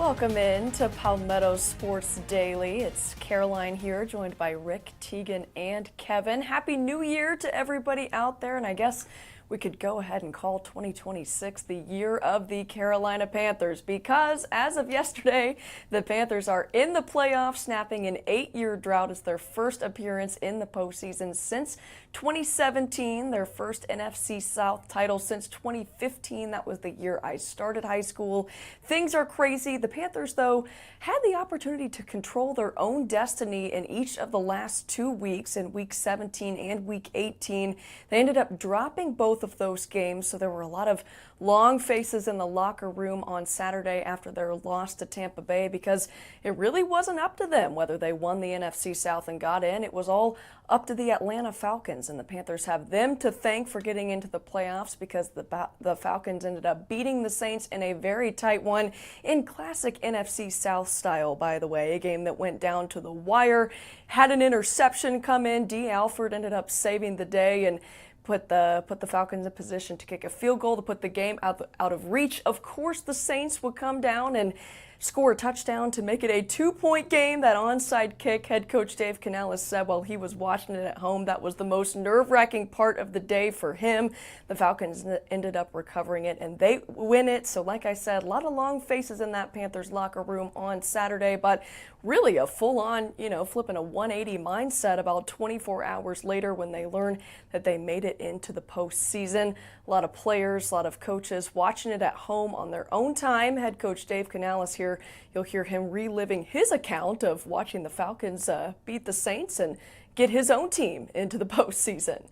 Welcome in to Palmetto Sports Daily. It's Caroline here, joined by Rick, Teagan, and Kevin. Happy New Year to everybody out there, and I guess we could go ahead and call 2026 the year of the Carolina Panthers, because as of yesterday, the Panthers are in the playoffs, snapping an 8-year drought. It's their first appearance in the postseason since 2017, their first NFC South title since 2015. That was the year I started high school. Things are crazy. The Panthers, though, had the opportunity to control their own destiny in each of the last 2 weeks, in Week 17 and Week 18. They ended up dropping both of those games, so there were a lot of long faces in the locker room on Saturday after their loss to Tampa Bay, because it really wasn't up to them whether they won the NFC South and got in. It was all up to the Atlanta Falcons, and the Panthers have them to thank for getting into the playoffs, because the Falcons ended up beating the Saints in a very tight one in classic NFC South style, by the way, a game that went down to the wire, had an interception come in. D. Alford ended up saving the day and put the Falcons in position to kick a field goal to put the game out of reach. Of course, the Saints would come down and score a touchdown to make it a 2-point game. That onside kick, head coach Dave Canales said while he was watching it at home, that was the most nerve-wracking part of the day for him. The Falcons ended up recovering it, and they win it. So like I said, a lot of long faces in that Panthers locker room on Saturday, but really a full-on, flipping a 180 mindset about 24 hours later when they learned that they made it into the postseason. A lot of players, a lot of coaches watching it at home on their own time. Head coach Dave Canales here, you'll hear him reliving his account of watching the Falcons beat the Saints and get his own team into the postseason.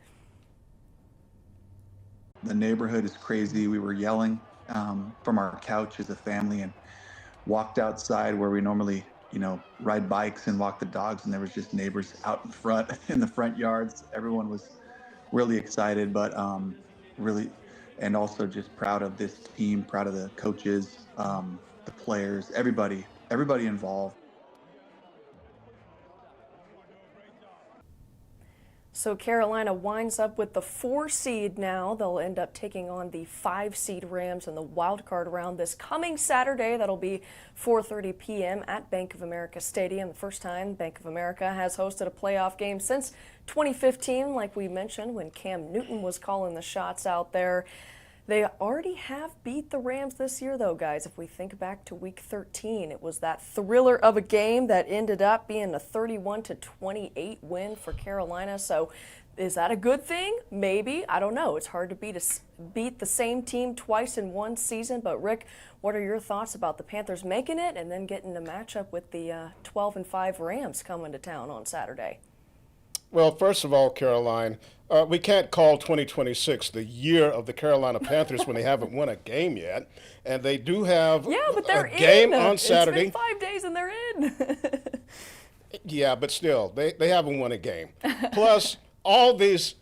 The neighborhood is crazy. We were yelling from our couch as a family and walked outside where we normally ride bikes and walk the dogs, and there was just neighbors out in front in the front yards. Everyone was really excited, but really, and also just proud of this team, proud of the coaches, the players, everybody involved. So Carolina winds up with the 4 seed now. They'll end up taking on the 5 seed Rams in the wild card round this coming Saturday. That'll be 4:30 p.m. at Bank of America Stadium. The first time Bank of America has hosted a playoff game since 2015, like we mentioned, when Cam Newton was calling the shots out there. They already have beat the Rams this year, though, guys. If we think back to Week 13, it was that thriller of a game that ended up being a 31-28 win for Carolina. So is that a good thing? Maybe. I don't know. It's hard to beat the same team twice in one season. But, Rick, what are your thoughts about the Panthers making it and then getting a matchup with the 12-5 Rams coming to town on Saturday? Well, first of all, Caroline, we can't call 2026 the year of the Carolina Panthers when they haven't won a game yet. And they do have they're a game in. on Saturday. It's been 5 days and they're in. Yeah, but still, they haven't won a game. Plus, all these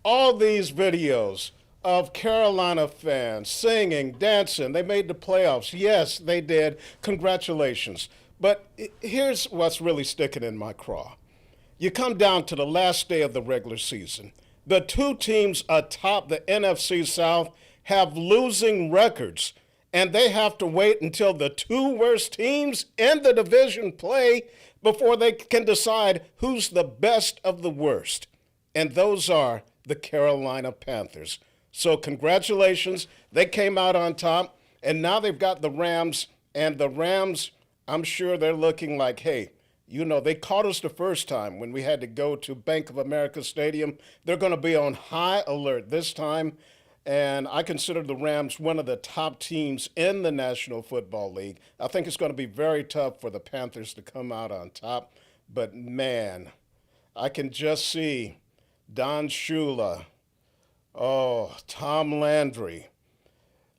videos of Carolina fans singing, dancing. They made the playoffs. Yes, they did. Congratulations. But here's what's really sticking in my craw. You come down to the last day of the regular season. The 2 teams atop the NFC South have losing records, and they have to wait until the 2 worst teams in the division play before they can decide who's the best of the worst. And those are the Carolina Panthers. So congratulations. They came out on top, and now they've got the Rams, and the Rams, I'm sure they're looking like, hey, they caught us the first time when we had to go to Bank of America Stadium. They're going to be on high alert this time, and I consider the Rams one of the top teams in the National Football League. I think it's going to be very tough for the Panthers to come out on top, but man, I can just see Don Shula, Tom Landry,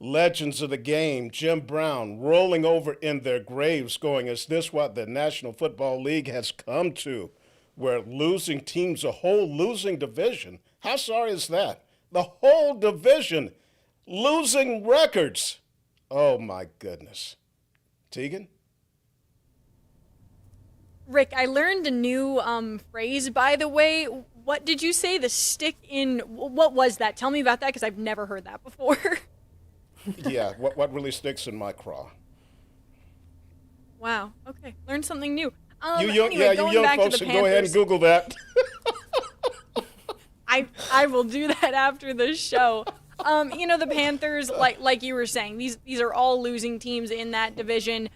legends of the game, Jim Brown, rolling over in their graves going, is this what the National Football League has come to, where losing teams, a whole losing division? How sorry is that? The whole division losing records. Oh, my goodness. Teagan? Rick, I learned a new phrase, by the way. What did you say? The stick in, what was that? Tell me about that, because I've never heard that before. Yeah, what really sticks in my craw? Wow. Okay. Learned something new. You young, Anyway, you going young back folks to the should go ahead and Panthers, Google that. I will do that after the show. The Panthers, like you were saying, these are all losing teams in that division.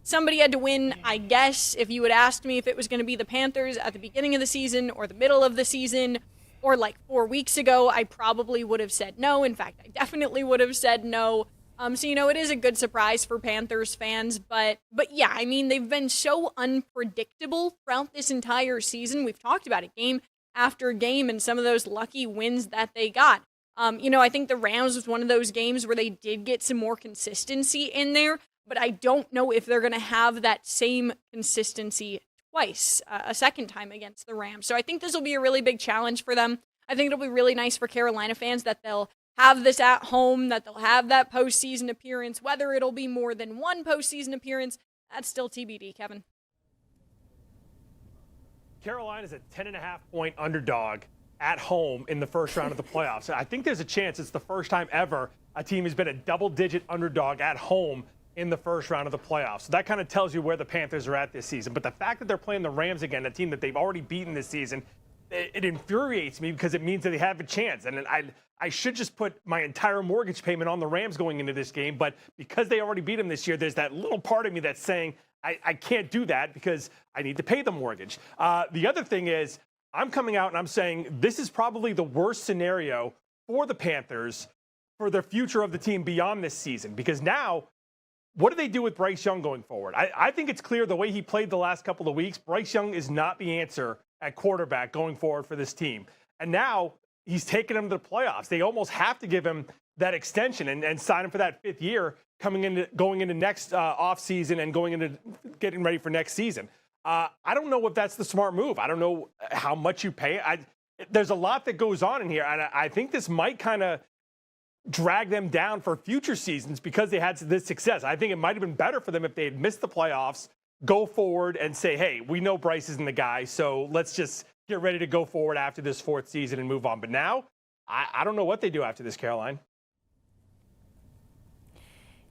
Somebody had to win, I guess. If you had asked me if it was going to be the Panthers at the beginning of the season or the middle of the season or like 4 weeks ago, I probably would have said no. In fact, I definitely would have said no. So it is a good surprise for Panthers fans, but yeah, I mean, they've been so unpredictable throughout this entire season. We've talked about it game after game and some of those lucky wins that they got. I think the Rams was one of those games where they did get some more consistency in there, but I don't know if they're going to have that same consistency twice, a second time against the Rams. So I think this will be a really big challenge for them. I think it'll be really nice for Carolina fans that they'll have this at home, that they'll have that postseason appearance. Whether it'll be more than one postseason appearance, that's still TBD, Kevin. Carolina is a 10.5-point underdog at home in the first round of the playoffs. I think there's a chance it's the first time ever a team has been a double-digit underdog at home in the first round of the playoffs. So that kind of tells you where the Panthers are at this season. But the fact that they're playing the Rams again, a team that they've already beaten this season, it infuriates me because it means that they have a chance. And I should just put my entire mortgage payment on the Rams going into this game. But because they already beat them this year, there's that little part of me that's saying, I can't do that because I need to pay the mortgage. The other thing is, I'm coming out and I'm saying this is probably the worst scenario for the Panthers for the future of the team beyond this season. Because now, what do they do with Bryce Young going forward? I think it's clear the way he played the last couple of weeks, Bryce Young is not the answer at quarterback going forward for this team. And now he's taking them to the playoffs. They almost have to give him that extension and sign him for that 5th year going into next offseason and going into getting ready for next season. I don't know if that's the smart move. I don't know how much you pay. There's a lot that goes on in here, and I think this might kind of drag them down for future seasons because they had this success. I think it might have been better for them if they had missed the playoffs, go forward and say, hey, we know Bryce isn't the guy, so let's just get ready to go forward after this 4th season and move on. But now, I don't know what they do after this, Caroline.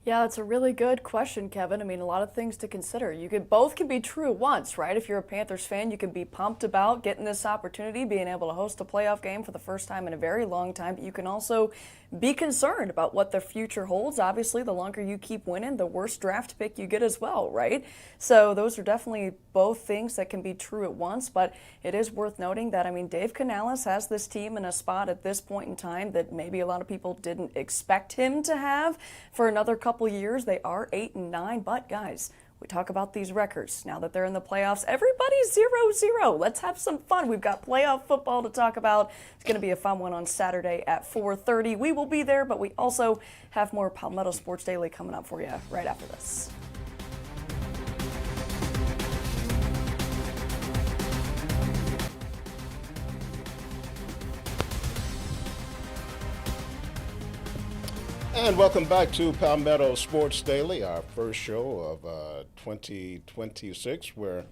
Yeah, that's a really good question, Kevin. I mean, a lot of things to consider. Both can be true at once, right? If you're a Panthers fan, you can be pumped about getting this opportunity, being able to host a playoff game for the first time in a very long time. But you can also be concerned about what the future holds. Obviously, the longer you keep winning, the worse draft pick you get as well, right? So those are definitely both things that can be true at once. But it is worth noting that, I mean, Dave Canales has this team in a spot at this point in time that maybe a lot of people didn't expect him to have for another couple years. They are 8-9, but guys, we talk about these records. Now that they're in the playoffs, everybody's 0-0. Let's have some fun. We've got playoff football to talk about. It's going to be a fun one on Saturday at 4:30. We will be there, but we also have more Palmetto Sports Daily coming up for you right after this. And welcome back to Palmetto Sports Daily, our first show of 2026, where,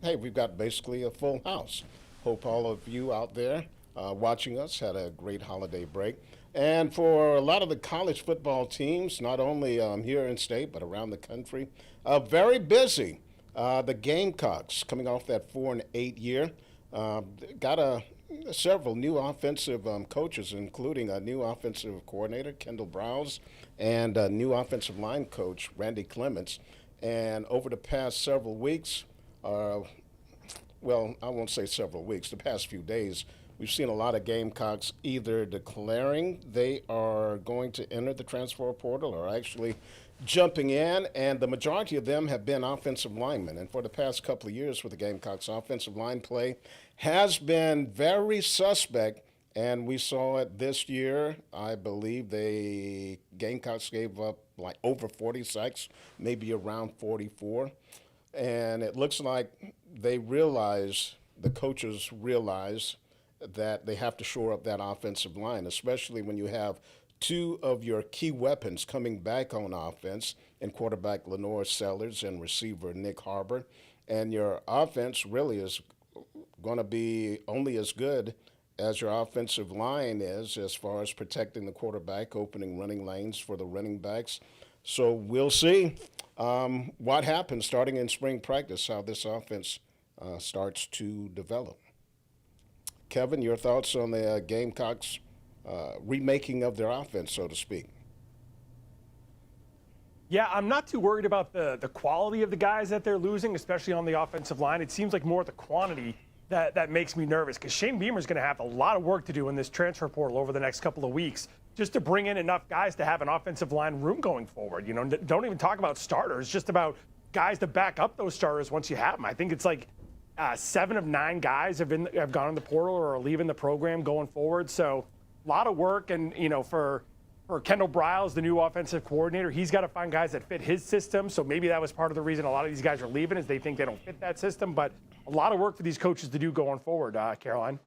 hey, we've got basically a full house. Hope all of you out there watching us had a great holiday break. And for a lot of the college football teams, not only here in state, but around the country, very busy. The Gamecocks, coming off that 4-8 year, got several new offensive coaches, including a new offensive coordinator, Kendall Browse, and a new offensive line coach, Randy Clements. And over the past several weeks, well, I won't say several weeks, the past few days, we've seen a lot of Gamecocks either declaring they are going to enter the transfer portal or actually jumping in, and the majority of them have been offensive linemen. And for the past couple of years with the Gamecocks, offensive line play has been very suspect, and we saw it this year. I believe the Gamecocks gave up like over 40 sacks, maybe around 44. And it looks like they realize, the coaches realize, that they have to shore up that offensive line, especially when you have two of your key weapons coming back on offense, in quarterback Lenore Sellers and receiver Nick Harbor. And your offense really is going to be only as good as your offensive line is as far as protecting the quarterback, opening running lanes for the running backs. So we'll see. what happens starting in spring practice, how this offense starts to develop. Kevin, your thoughts on the Gamecocks remaking of their offense, so to speak? Yeah, I'm not too worried about the quality of the guys that they're losing, especially on the offensive line. It seems like more the quantity that makes me nervous, because Shane Beamer's going to have a lot of work to do in this transfer portal over the next couple of weeks just to bring in enough guys to have an offensive line room going forward. You know, don't even talk about starters, just about guys to back up those starters once you have them. I think it's like 7 of 9 guys have gone in the portal or are leaving the program going forward. So a lot of work, and you know, for Kendall Briles, the new offensive coordinator, he's got to find guys that fit his system. So maybe that was part of the reason a lot of these guys are leaving, is they think they don't fit that system. But a lot of work for these coaches to do going forward, Caroline.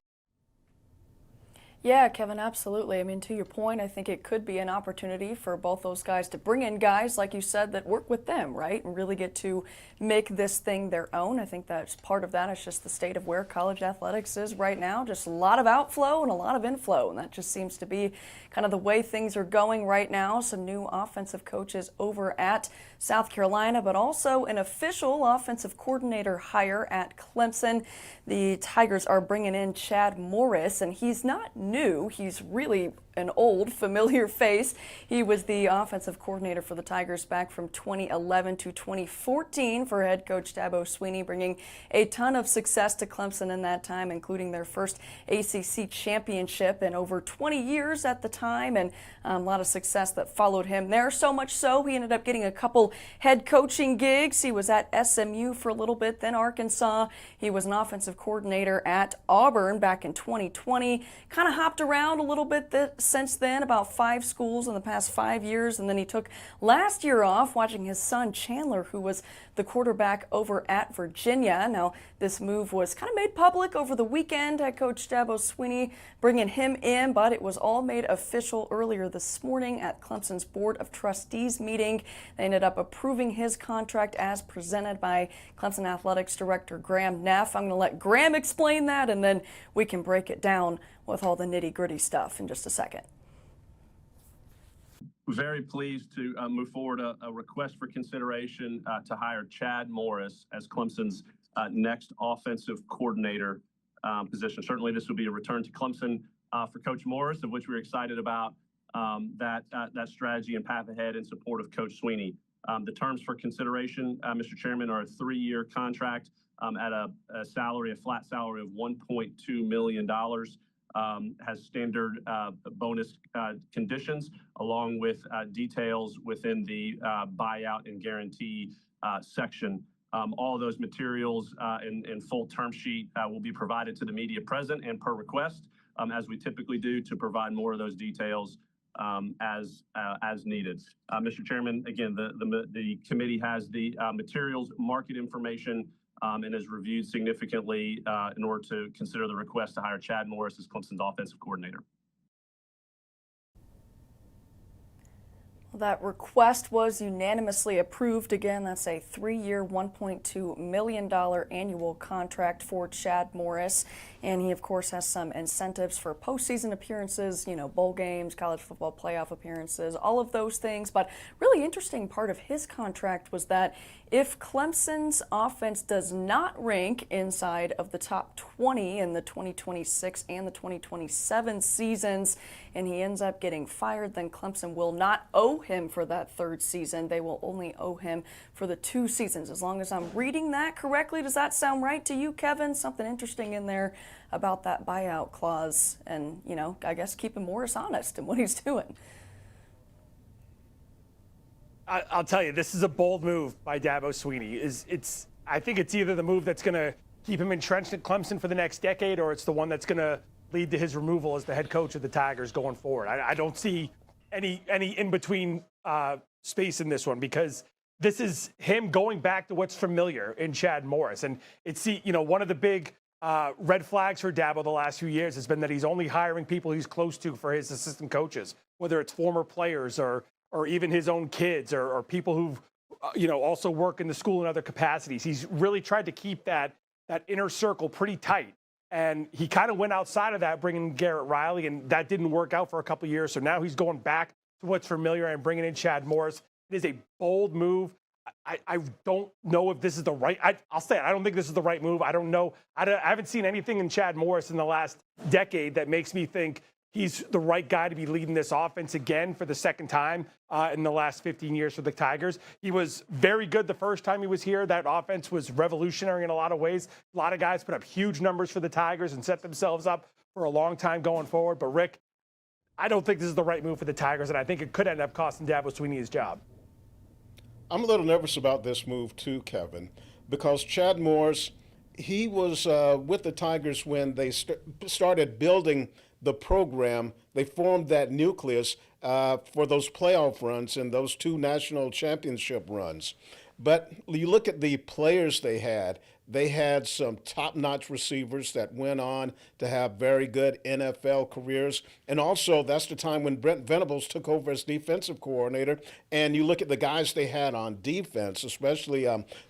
Yeah, Kevin, absolutely. I mean, to your point, I think it could be an opportunity for both those guys to bring in guys, like you said, that work with them, right, and really get to make this thing their own. I think that's part of that. It's just the state of where college athletics is right now. Just a lot of outflow and a lot of inflow, and that just seems to be kind of the way things are going right now. Some new offensive coaches over at South Carolina, but also an official offensive coordinator hire at Clemson. The Tigers are bringing in Chad Morris, and he's not new. He's really an old, familiar face. He was the offensive coordinator for the Tigers back from 2011 to 2014 for head coach Dabo Swinney, bringing a ton of success to Clemson in that time, including their first ACC championship in over 20 years at the time, and a lot of success that followed him there. So much so, he ended up getting a couple head coaching gigs. He was at SMU for a little bit, then Arkansas. He was an offensive coordinator at Auburn back in 2020. Kind of hopped around a little bit since then, about 5 schools in the past 5 years, and then he took last year off watching his son Chandler, who was the quarterback over at Virginia. Now, this move was kind of made public over the weekend. Head coach Dabo Swinney bringing him in, but it was all made official earlier this morning at Clemson's Board of Trustees meeting. They ended up approving his contract as presented by Clemson Athletics Director Graham Neff. I'm going to let Graham explain that, and then we can break it down with all the nitty-gritty stuff in just a second. Very pleased to move forward a request for consideration to hire Chad Morris as Clemson's next offensive coordinator position. Certainly this will be a return to Clemson for Coach Morris, of which we're excited about that strategy and path ahead in support of Coach Swinney. The terms for consideration, Mr. Chairman, are a 3-year contract at a flat salary of $1.2 million. Has standard bonus conditions, along with details within the buyout and guarantee section. All of those materials in full term sheet will be provided to the media present and per request, as we typically do, to provide more of those details as needed. Mr. Chairman, again, the committee has the materials, market information, and has reviewed significantly in order to consider the request to hire Chad Morris as Clemson's offensive coordinator. Well, that request was unanimously approved. Again, that's a 3-year, $1.2 million annual contract for Chad Morris. And he, of course, has some incentives for postseason appearances, you know, bowl games, college football playoff appearances, all of those things. But really interesting part of his contract was that if Clemson's offense does not rank inside of the top 20 in the 2026 and the 2027 seasons, and he ends up getting fired, then Clemson will not owe him for that 3rd season. They will only owe him for the 2 seasons. As long as I'm reading that correctly, does that sound right to you, Kevin? Something interesting in there about that buyout clause and, you know, I guess keeping Morris honest in what he's doing. I'll tell you, this is a bold move by Dabo Swinney. I think it's either the move that's going to keep him entrenched at Clemson for the next decade, or it's the one that's going to lead to his removal as the head coach of the Tigers going forward. I don't see any in-between space in this one, because this is him going back to what's familiar in Chad Morris. And it's, you know, one of the big red flags for Dabo the last few years has been that he's only hiring people he's close to for his assistant coaches, whether it's former players or even his own kids or people who, you know, also work in the school in other capacities. He's really tried to keep that inner circle pretty tight. And he kind of went outside of that, bringing Garrett Riley, and that didn't work out for a couple of years. So now he's going back to what's familiar and bringing in Chad Morris. It is a bold move. I don't know if this is the right. I'll say it, I don't think this is the right move. I don't know. I haven't seen anything in Chad Morris in the last decade that makes me think he's the right guy to be leading this offense again for the second time in the last 15 years for the Tigers. He was very good the first time he was here. That offense was revolutionary in a lot of ways. A lot of guys put up huge numbers for the Tigers and set themselves up for a long time going forward. But Rick, I don't think this is the right move for the Tigers, and I think it could end up costing Dabo Swinney his job. I'm a little nervous about this move too, Kevin, because Chad Morris, he was with the Tigers when they started building the program. They formed that nucleus for those playoff runs and those 2 national championship runs. But you look at the players they had some top-notch receivers that went on to have very good NFL careers. And also, that's the time when Brent Venables took over as defensive coordinator. And you look at the guys they had on defense, especially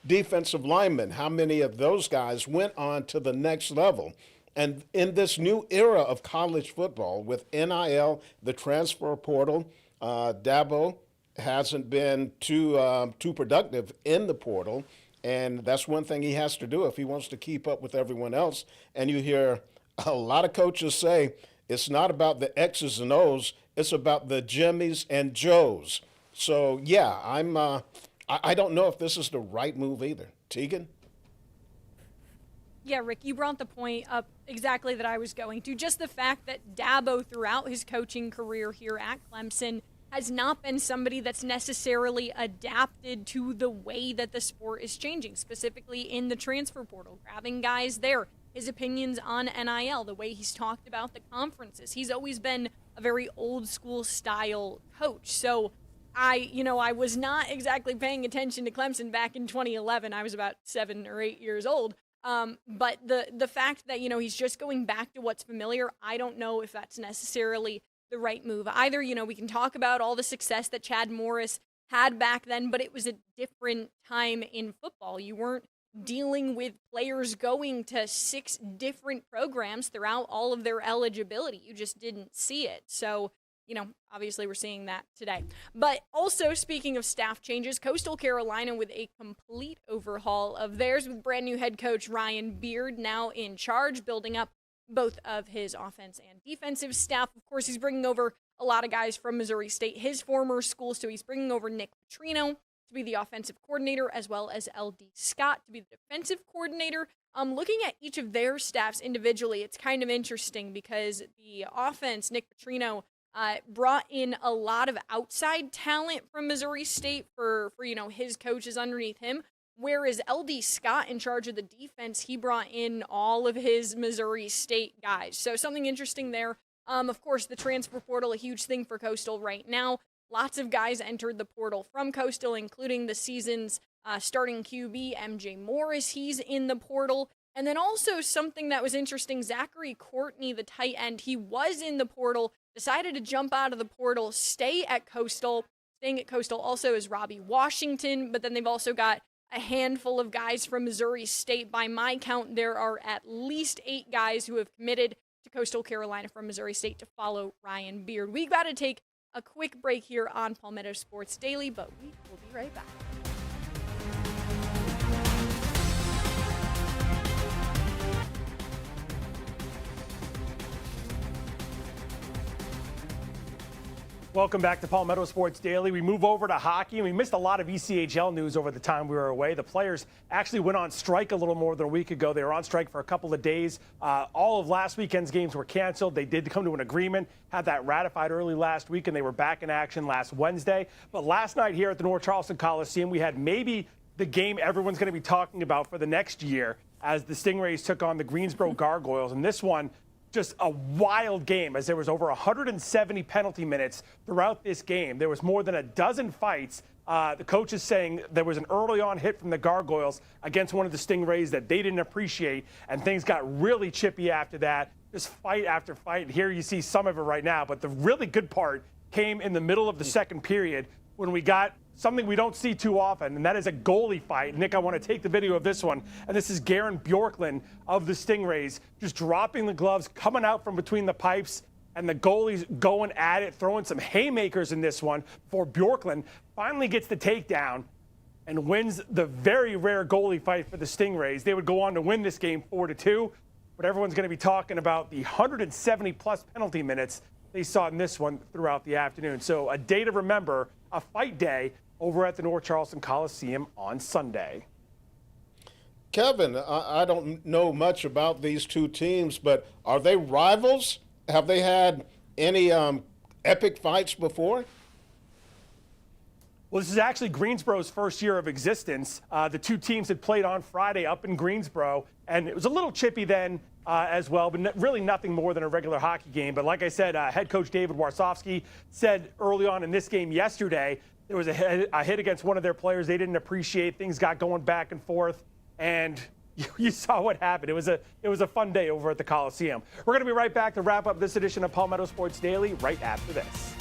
defensive linemen, how many of those guys went on to the next level. And in this new era of college football with NIL, the transfer portal, Dabo hasn't been too productive in the portal. And that's one thing he has to do if he wants to keep up with everyone else. And you hear a lot of coaches say it's not about the X's and O's, it's about the Jimmies and Joes. So, yeah, I don't know if this is the right move either. Teagan? Yeah, Rick, you brought the point up exactly that I was going to. Just the fact that Dabo, throughout his coaching career here at Clemson, has not been somebody that's necessarily adapted to the way that the sport is changing, specifically in the transfer portal, grabbing guys there, his opinions on NIL, the way he's talked about the conferences. He's always been a very old school style coach. So I was not exactly paying attention to Clemson back in 2011. I was about 7 or 8 years old. But the fact that, he's just going back to what's familiar, I don't know if that's necessarily the right move either. We can talk about all the success that Chad Morris had back then, but it was a different time in football. You weren't dealing with players going to 6 different programs throughout all of their eligibility. You just didn't see it. So, obviously we're seeing that today. But also, speaking of staff changes, Coastal Carolina with a complete overhaul of theirs with brand new head coach Ryan Beard now in charge, building up both of his offense and defensive staff. Of course, he's bringing over a lot of guys from Missouri State, his former school. So he's bringing over Nick Petrino to be the offensive coordinator, as well as LD Scott to be the defensive coordinator. Looking at each of their staffs individually, it's kind of interesting because the offense, Nick Petrino, brought in a lot of outside talent from Missouri State for his coaches underneath him. Whereas LD Scott, in charge of the defense, he brought in all of his Missouri State guys. So something interesting there. Of course, the transfer portal, a huge thing for Coastal right now. Lots of guys entered the portal from Coastal, including the season's starting QB, MJ Morris. He's in the portal. And then also something that was interesting, Zachary Courtney, the tight end, he was in the portal, decided to jump out of the portal, stay at Coastal. Staying at Coastal also is Robbie Washington, but then they've also got a handful of guys from Missouri State. By my count, there are at least 8 guys who have committed to Coastal Carolina from Missouri State to follow Ryan Beard. We got to take a quick break here on Palmetto Sports Daily, but we will be right back. Welcome back to Palmetto Sports Daily. We move over to hockey, and we missed a lot of ECHL news over the time we were away. The players actually went on strike a little more than a week ago. They were on strike for a couple of days. All of last weekend's games were canceled. They did come to an agreement, had that ratified early last week, and they were back in action last Wednesday. But last night here at the North Charleston Coliseum, we had maybe the game everyone's going to be talking about for the next year as the Stingrays took on the Greensboro Gargoyles. And this one, just a wild game, as there was over 170 penalty minutes throughout this game. There was more than a dozen fights. The coach is saying there was an early on hit from the Gargoyles against one of the Stingrays that they didn't appreciate, and things got really chippy after that. Just fight after fight. And here you see some of it right now, but the really good part came in the middle of the second period when we got something we don't see too often, and that is a goalie fight. Nick, I want to take the video of this one, and this is Garen Bjorklund of the Stingrays just dropping the gloves, coming out from between the pipes, and the goalie's going at it, throwing some haymakers in this one before Bjorklund finally gets the takedown. and wins the very rare goalie fight for the Stingrays, they would go on to win this game 4-2. But everyone's going to be talking about the 170-plus penalty minutes they saw in this one throughout the afternoon. So a day to remember, a fight day over at the North Charleston Coliseum on Sunday. Kevin, I don't know much about these two teams, but are they rivals? Have they had any epic fights before? Well, this is actually Greensboro's first year of existence. The two teams had played on Friday up in Greensboro, and it was a little chippy then as well, but really nothing more than a regular hockey game. But like I said, head coach David Warsofsky said early on in this game yesterday, there was a hit against one of their players they didn't appreciate. Things got going back and forth, and you saw what happened. It was a fun day over at the Coliseum. We're going to be right back to wrap up this edition of Palmetto Sports Daily right after this.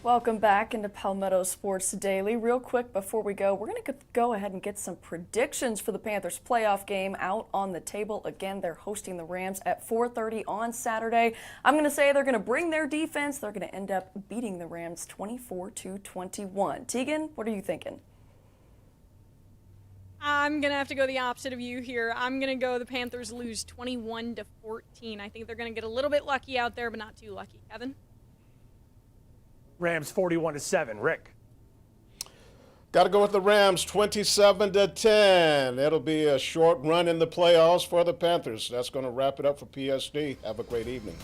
Welcome back into Palmetto Sports Daily. Real quick before we go, we're going to go ahead and get some predictions for the Panthers playoff game out on the table. Again, they're hosting the Rams at 4:30 on Saturday. I'm going to say they're going to bring their defense. They're going to end up beating the Rams 24-21. Teagan, what are you thinking? I'm going to have to go the opposite of you here. I'm going to go the Panthers lose 21-14. I think they're going to get a little bit lucky out there, but not too lucky. Kevin? Rams 41-7. Rick? Got to go with the Rams 27-10. It'll be a short run in the playoffs for the Panthers. That's going to wrap it up for PSD. Have a great evening.